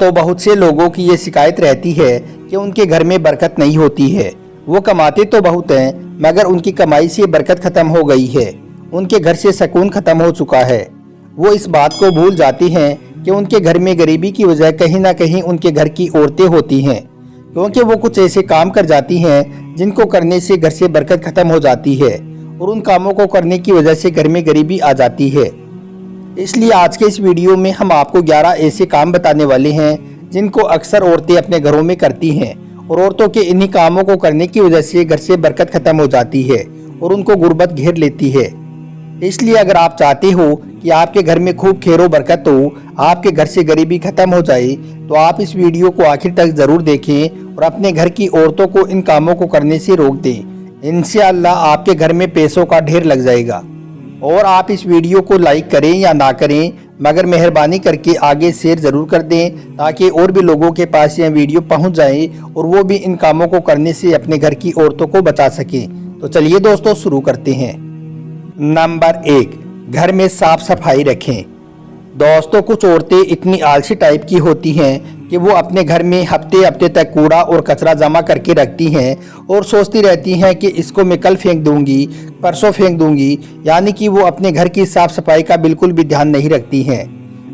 दोस्तों, बहुत से लोगों की ये शिकायत रहती है कि उनके घर में बरकत नहीं होती है। वो कमाते तो बहुत हैं, मगर उनकी कमाई से बरकत खत्म हो गई है। उनके घर से सुकून खत्म हो चुका है। वो इस बात को भूल जाती हैं कि उनके घर में गरीबी की वजह कहीं ना कहीं उनके घर की औरतें होती हैं, क्योंकि वो कुछ ऐसे काम कर जाती हैं जिनको करने से घर से बरकत खत्म हो जाती है और उन कामों को करने की वजह से घर में गरीबी आ जाती है। इसलिए आज के इस वीडियो में हम आपको 11 ऐसे काम बताने वाले हैं जिनको अक्सर औरतें अपने घरों में करती हैं और औरतों के इन्हीं कामों को करने की वजह से घर से बरकत खत्म हो जाती है और उनको गुर्बत घेर लेती है। इसलिए अगर आप चाहते हो कि आपके घर में खूब खैरो बरकत हो, आपके घर से गरीबी खत्म हो जाए, तो आप इस वीडियो को आखिर तक जरूर देखें और अपने घर की औरतों को इन कामों को करने से रोक दें। इंशाअल्लाह आपके घर में पैसों का ढेर लग जाएगा। और आप इस वीडियो को लाइक करें या ना करें, मगर मेहरबानी करके आगे शेयर ज़रूर कर दें ताकि और भी लोगों के पास यह वीडियो पहुंच जाए और वो भी इन कामों को करने से अपने घर की औरतों को बचा सकें। तो चलिए दोस्तों, शुरू करते हैं। नंबर 1, घर में साफ सफाई रखें। दोस्तों, कुछ औरतें इतनी आलसी टाइप की होती हैं कि वो अपने घर में हफ्ते हफ्ते तक कूड़ा और कचरा जमा करके रखती हैं और सोचती रहती हैं कि इसको मैं कल फेंक दूंगी, परसों फेंक दूंगी, यानी कि वो अपने घर की साफ सफाई का बिल्कुल भी ध्यान नहीं रखती हैं।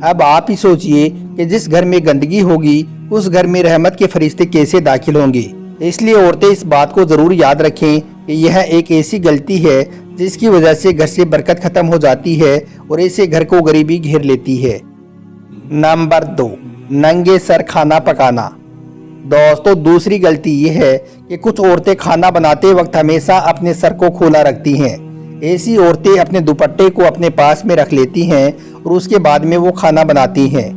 अब आप ही सोचिए कि जिस घर में गंदगी होगी उस घर में रहमत के फरिश्ते कैसे दाखिल होंगे। इसलिए औरतें इस बात को ज़रूर याद रखें कि यह एक ऐसी गलती है जिसकी वजह से घर से बरकत खत्म हो जाती है और ऐसे घर को गरीबी घेर लेती है। नंबर 2, नंगे सर खाना पकाना। दोस्तों, दूसरी गलती यह है कि कुछ औरतें खाना बनाते वक्त हमेशा अपने सर को खोला रखती हैं। ऐसी औरतें अपने दुपट्टे को अपने पास में रख लेती हैं और उसके बाद में वो खाना बनाती हैं।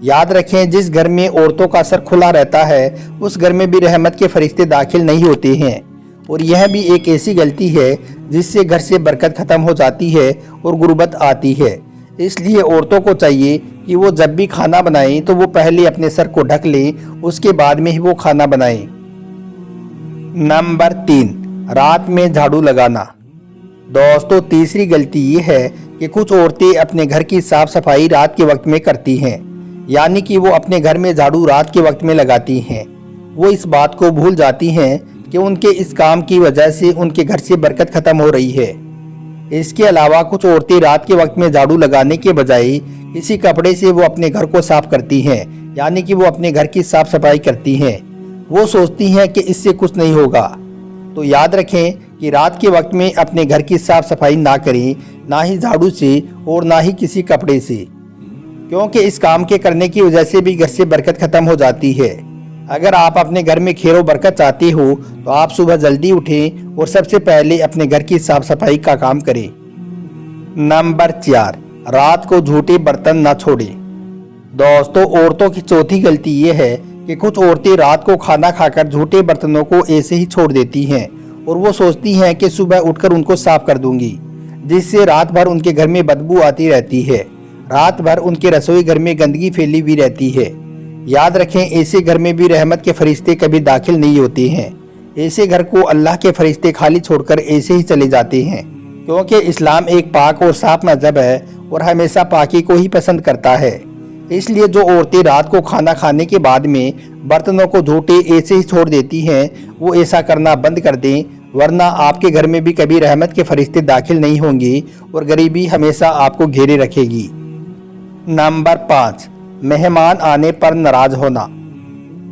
याद रखें, जिस घर में औरतों का सर खुला रहता है उस घर में भी रहमत के फरिश्ते दाखिल नहीं होते हैं और यह भी एक ऐसी गलती है जिससे घर से बरकत खत्म हो जाती है और गुर्बत आती है। इसलिए औरतों को चाहिए कि वो जब भी खाना बनाएं तो वो पहले अपने सर को ढक लें, उसके बाद में ही वो खाना बनाएं। नंबर 3, रात में झाड़ू लगाना। दोस्तों, तीसरी गलती ये है कि कुछ औरतें अपने घर की साफ सफाई रात के वक्त में करती हैं, यानी कि वो अपने घर में झाड़ू रात के वक्त में लगाती हैं। वो इस बात को भूल जाती हैं कि उनके इस काम की वजह से उनके घर से बरकत खत्म हो रही है। इसके अलावा कुछ औरतें रात के वक्त में झाड़ू लगाने के बजाय किसी कपड़े से वो अपने घर को साफ करती हैं, यानी कि वो अपने घर की साफ सफाई करती हैं। वो सोचती हैं कि इससे कुछ नहीं होगा। तो याद रखें कि रात के वक्त में अपने घर की साफ सफाई ना करें, ना ही झाड़ू से और ना ही किसी कपड़े से, क्योंकि इस काम के करने की वजह से भी घर से बरकत खत्म हो जाती है। अगर आप अपने घर में खैरो बरकत चाहते हो तो आप सुबह जल्दी उठें और सबसे पहले अपने घर की साफ सफाई का काम करें। नंबर 4, रात को झूठे बर्तन न छोड़ें। दोस्तों, औरतों की चौथी गलती ये है कि कुछ औरतें रात को खाना खाकर झूठे बर्तनों को ऐसे ही छोड़ देती हैं और वो सोचती हैं कि सुबह उठकर उनको साफ कर दूंगी, जिससे रात भर उनके घर में बदबू आती रहती है। रात भर उनके रसोई घर में गंदगी फैली हुई रहती है। याद रखें, ऐसे घर में भी रहमत के फरिश्ते कभी दाखिल नहीं होते हैं। ऐसे घर को अल्लाह के फरिश्ते खाली छोड़कर ऐसे ही चले जाते हैं, क्योंकि इस्लाम एक पाक और साफ मजहब है और हमेशा पाकी को ही पसंद करता है। इसलिए जो औरतें रात को खाना खाने के बाद में बर्तनों को झूठे ऐसे ही छोड़ देती हैं, वो ऐसा करना बंद कर दें, वरना आपके घर में भी कभी रहमत के फरिश्ते दाखिल नहीं होंगे और गरीबी हमेशा आपको घेरे रखेगी। नंबर 5, मेहमान आने पर नाराज होना।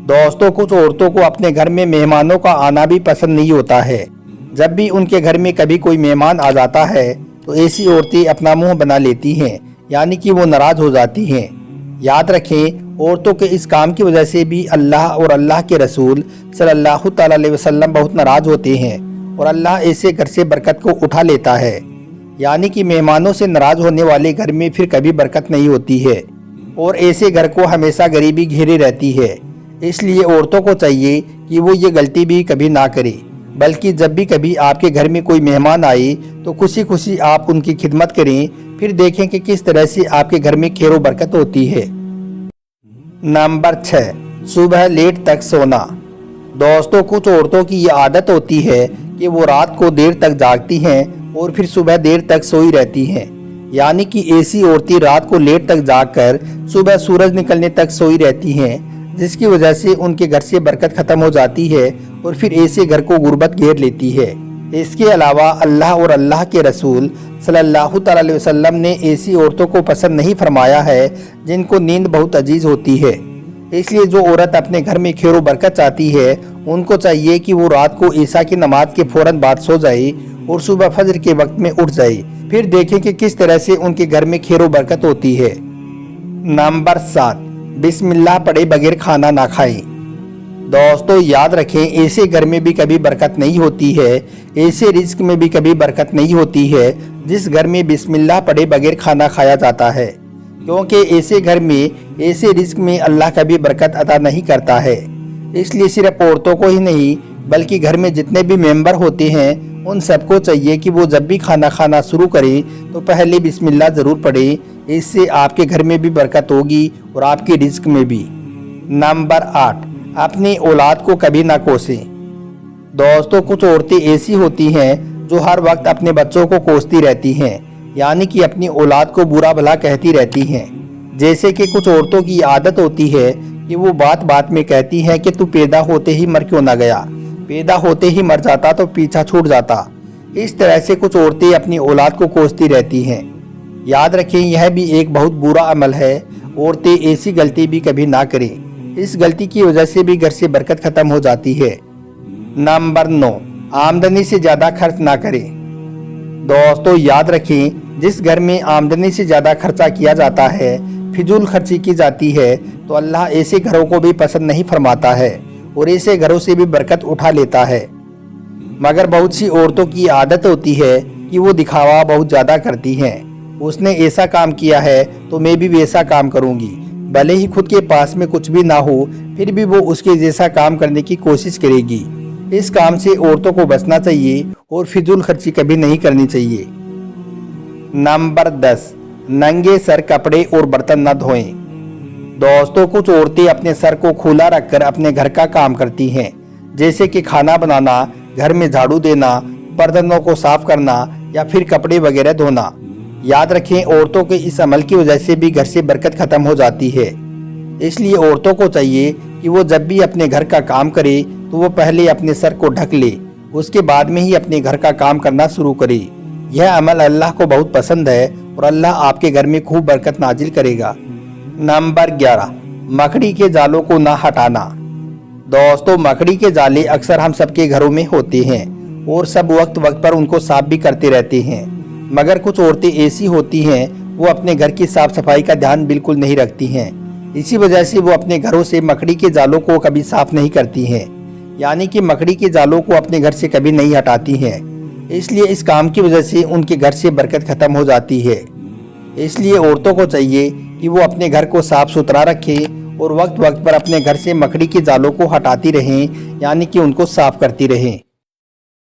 दोस्तों, कुछ औरतों को अपने घर में मेहमानों का आना भी पसंद नहीं होता है। जब भी उनके घर में कभी कोई मेहमान आ जाता है तो ऐसी औरतें अपना मुंह बना लेती हैं, यानी कि वो नाराज हो जाती हैं। याद रखें, औरतों के इस काम की वजह से भी अल्लाह और अल्लाह के रसूल सल्लल्लाहु अलैहि वसल्लम बहुत नाराज होते हैं और अल्लाह ऐसे घर से बरकत को उठा लेता है। यानी कि मेहमानों से नाराज होने वाले घर में फिर कभी बरकत नहीं होती है और ऐसे घर को हमेशा गरीबी घेरे रहती है। इसलिए औरतों को चाहिए कि वो ये गलती भी कभी ना करे, बल्कि जब भी कभी आपके घर में कोई मेहमान आए तो खुशी खुशी आप उनकी खिदमत करें, फिर देखें कि किस तरह से आपके घर में खैर बरकत होती है। नंबर 6, सुबह लेट तक सोना। दोस्तों, कुछ औरतों की ये आदत होती है कि वो रात को देर तक जागती हैं और फिर सुबह देर तक सोई रहती हैं। यानी कि ऐसी औरतें रात को लेट तक जाग कर सुबह सूरज निकलने तक सोई रहती हैं, जिसकी वजह से उनके घर से बरकत खत्म हो जाती है और फिर ऐसे घर को गुर्बत घेर लेती है। इसके अलावा अल्लाह और अल्लाह के रसूल सल्लल्लाहु अलैहि वसल्लम ने ऐसी औरतों को पसंद नहीं फरमाया है जिनको नींद बहुत अजीज होती है। इसलिए जो औरत अपने घर में खैर बरकत चाहती है, उनको चाहिए कि वो रात को ईशा की नमाज के फौरन बाद सो जाए और सुबह फजर के वक्त में उठ जाए। फिर देखें कि किस तरह से उनके घर में खैर बरकत होती है। नंबर 7, बिस्मिल्लाह पढ़े बगैर खाना ना खाएं। दोस्तों याद रखें, ऐसे घर में भी कभी बरकत नहीं होती है, ऐसे रिस्क में भी कभी बरकत नहीं होती है जिस घर में बिस्मिल्लाह पढ़े बगैर खाना खाया जाता है, क्योंकि ऐसे घर में ऐसे रिस्क में अल्लाह कभी बरकत अता नहीं करता है। इसलिए सिर्फ औरतों को ही नहीं बल्कि घर में जितने भी मेंबर होते हैं उन सबको चाहिए कि वो जब भी खाना खाना शुरू करें तो पहले बिस्मिल्लाह ज़रूर पढ़ें। इससे आपके घर में भी बरकत होगी और आपके रिस्क में भी। नंबर 8, अपनी औलाद को कभी ना कोसें। दोस्तों कुछ औरतें ऐसी होती हैं जो हर वक्त अपने बच्चों को कोसती रहती हैं, यानी कि अपनी औलाद को बुरा भला कहती रहती हैं। जैसे कि कुछ औरतों की आदत होती है कि वो बात बात में कहती हैं कि तू पैदा होते ही मर क्यों ना गया, पैदा होते ही मर जाता तो पीछा छूट जाता। इस तरह से कुछ औरतें अपनी औलाद को कोसती रहती हैं। याद रखें, यह भी एक बहुत बुरा अमल है। औरतें ऐसी गलती भी कभी ना करें, इस गलती की वजह से भी घर से बरकत खत्म हो जाती है। नंबर 9, आमदनी से ज़्यादा खर्च ना करें। दोस्तों याद रखें, जिस घर में आमदनी से ज़्यादा खर्चा किया जाता है, फिजूल खर्ची की जाती है, तो अल्लाह ऐसे घरों को भी पसंद नहीं फरमाता है और ऐसे घरों से भी बरकत उठा लेता है। मगर बहुत सी औरतों की आदत होती है कि वो दिखावा बहुत ज़्यादा करती हैं। उसने ऐसा काम किया है तो मैं भी वैसा काम करूँगी, भले ही खुद के पास में कुछ भी ना हो फिर भी वो उसके जैसा काम करने की कोशिश करेगी। इस काम से औरतों को बचना चाहिए और फिजूल खर्ची कभी नहीं करनी चाहिए। नंबर 10, नंगे सर कपड़े और बर्तन न धोएं। दोस्तों कुछ औरतें अपने सर को खुला रखकर अपने घर का काम करती हैं, जैसे कि खाना बनाना, घर में झाड़ू देना, बर्तनों को साफ करना या फिर कपड़े वगैरह धोना। याद रखें, औरतों के इस अमल की वजह से भी घर से बरकत खत्म हो जाती है। इसलिए औरतों को चाहिए कि वो जब भी अपने घर का काम करे तो वो पहले अपने सर को ढक ले, उसके बाद में ही अपने घर का काम करना शुरू करे। यह अमल अल्लाह को बहुत पसंद है और अल्लाह आपके घर में खूब बरकत नाजिल करेगा। नंबर 11, मकड़ी के जालों को ना हटाना। दोस्तों मकड़ी के जाले अक्सर हम सबके घरों में होते हैं और सब वक्त वक्त पर उनको साफ भी करते रहते हैं। मगर कुछ औरतें ऐसी होती हैं वो अपने घर की साफ सफाई का ध्यान बिल्कुल नहीं रखती हैं। इसी वजह से वो अपने घरों से मकड़ी के जालों को कभी साफ नहीं करती हैं, यानी कि मकड़ी के जालों को अपने घर से कभी नहीं हटाती हैं। इसलिए इस काम की वजह से उनके घर से बरकत खत्म हो जाती है। इसलिए औरतों को चाहिए कि वो अपने घर को साफ सुथरा रखें और वक्त वक्त पर अपने घर से मकड़ी के जालों को हटाती रहें, यानी कि उनको साफ करती रहें।